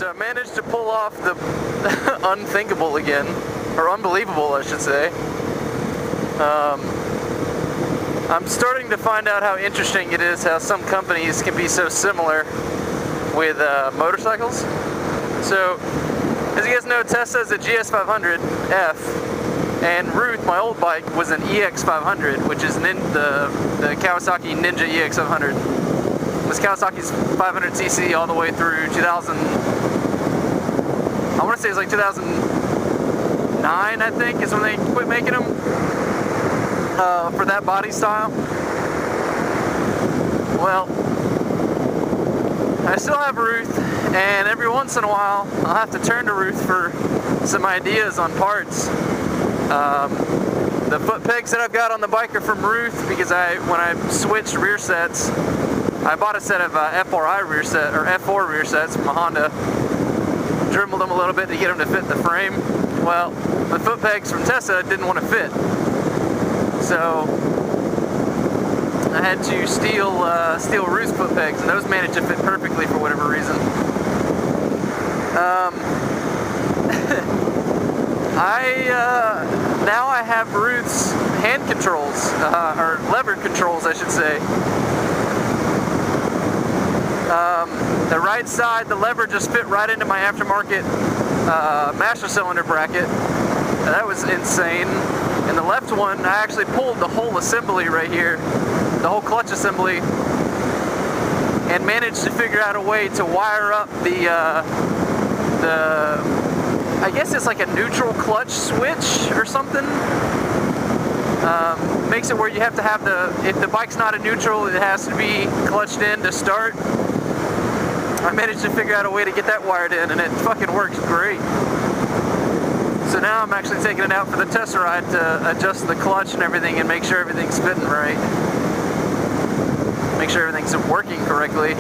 So I managed to pull off the unthinkable again, or unbelievable, I should say. I'm starting to find out how interesting it is how some companies can be so similar with motorcycles. So, as you guys know, Tessa is a GS500F, and Ruth, my old bike, was an EX500, which is the Kawasaki Ninja EX500. It was Kawasaki's 500cc all the way through 2000. I want to say it was like 2009, I think, is when they quit making them for that body style. Well, I still have Ruth, and every once in a while I'll have to turn to Ruth for some ideas on parts. The foot pegs that I've got on the bike are from Ruth because when I switched rear sets, I bought a set of F4 rear sets from a Honda. Dribbled them a little bit to get them to fit the frame. Well, the foot pegs from Tessa didn't want to fit, so I had to steal Ruth's foot pegs, and those managed to fit perfectly for whatever reason. Now I have Ruth's hand controls, or lever controls, I should say. The right side, the lever just fit right into my aftermarket master cylinder bracket. That was insane. And the left one, I actually pulled the whole assembly right here, the whole clutch assembly, and managed to figure out a way to wire up the I guess it's like a neutral clutch switch or something. Makes it where you have to have if the bike's not a neutral, it has to be clutched in to start. I managed to figure out a way to get that wired in, and it fucking works great. So now I'm actually taking it out for the test ride to adjust the clutch and everything and make sure everything's fitting right. Make sure everything's working correctly.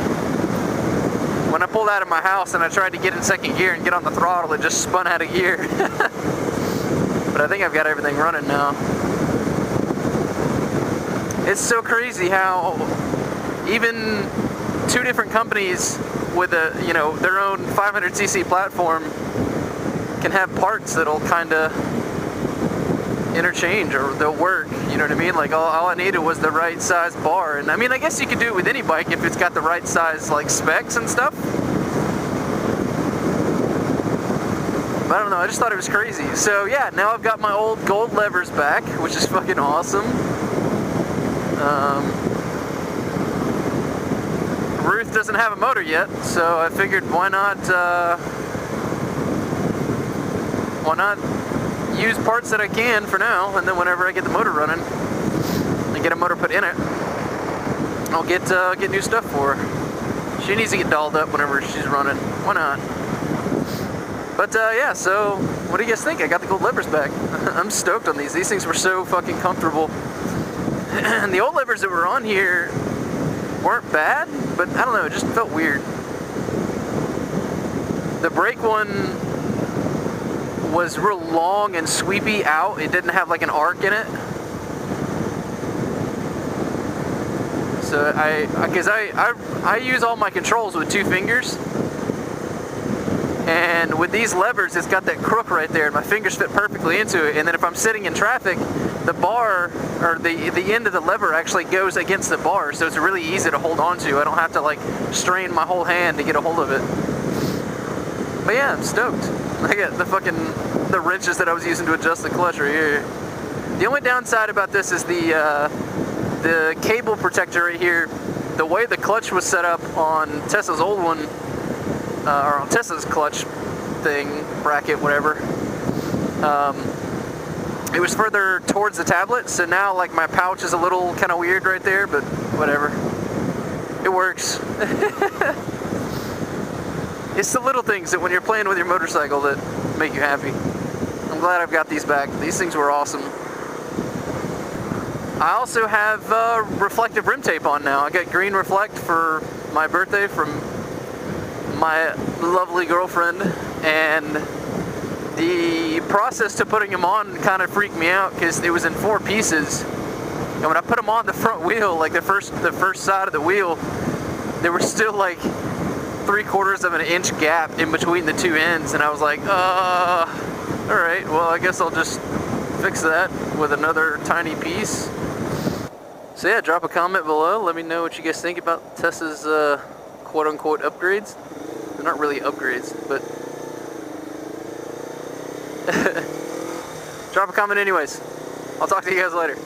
When I pulled out of my house and I tried to get in second gear and get on the throttle, it just spun out of gear. But I think I've got everything running now. It's so crazy how even two different companies with their own 500cc platform can have parts that'll kind of interchange, or they'll work, you know what I mean? Like all I needed was the right size bar, and I mean, I guess you could do it with any bike if it's got the right size like specs and stuff. But I don't know, I just thought it was crazy. So yeah, now I've got my old gold levers back, which is fucking awesome. Ruth doesn't have a motor yet, so I figured why not use parts that I can for now, and then whenever I get the motor running and get a motor put in it, I'll get new stuff for her. She needs to get dolled up whenever she's running. Why not? But yeah, so what do you guys think? I got the gold levers back. I'm stoked on these. These things were so fucking comfortable. And the old levers that were on here weren't bad, but I don't know, it just felt weird. The brake one was real long and sweepy out. It didn't have like an arc in it. So I use all my controls with 2 fingers. And with these levers, it's got that crook right there, and my fingers fit perfectly into it. And then if I'm sitting in traffic, the bar, or the end of the lever actually goes against the bar, so it's really easy to hold on to. I don't have to like strain my whole hand to get a hold of it. But yeah, I'm stoked. I got the wrenches that I was using to adjust the clutch right here. The only downside about this is the cable protector right here. The way the clutch was set up on Tessa's old one, or on Tessa's clutch thing, bracket, whatever, it was further towards the tablet, so now like my pouch is a little kind of weird right there, but whatever. It works. It's the little things that when you're playing with your motorcycle that make you happy. I'm glad I've got these back. These things were awesome. I also have reflective rim tape on now. I got green reflect for my birthday from my lovely girlfriend, and the process to putting them on kind of freaked me out because it was in 4 pieces, and when I put them on the front wheel, like the first side of the wheel, there were still like 3/4 of an inch gap in between the two ends, and I was like, alright, well I guess I'll just fix that with another tiny piece. So yeah, drop a comment below, let me know what you guys think about Tessa's quote-unquote upgrades. They're not really upgrades, but drop a comment anyways. I'll talk to you guys later.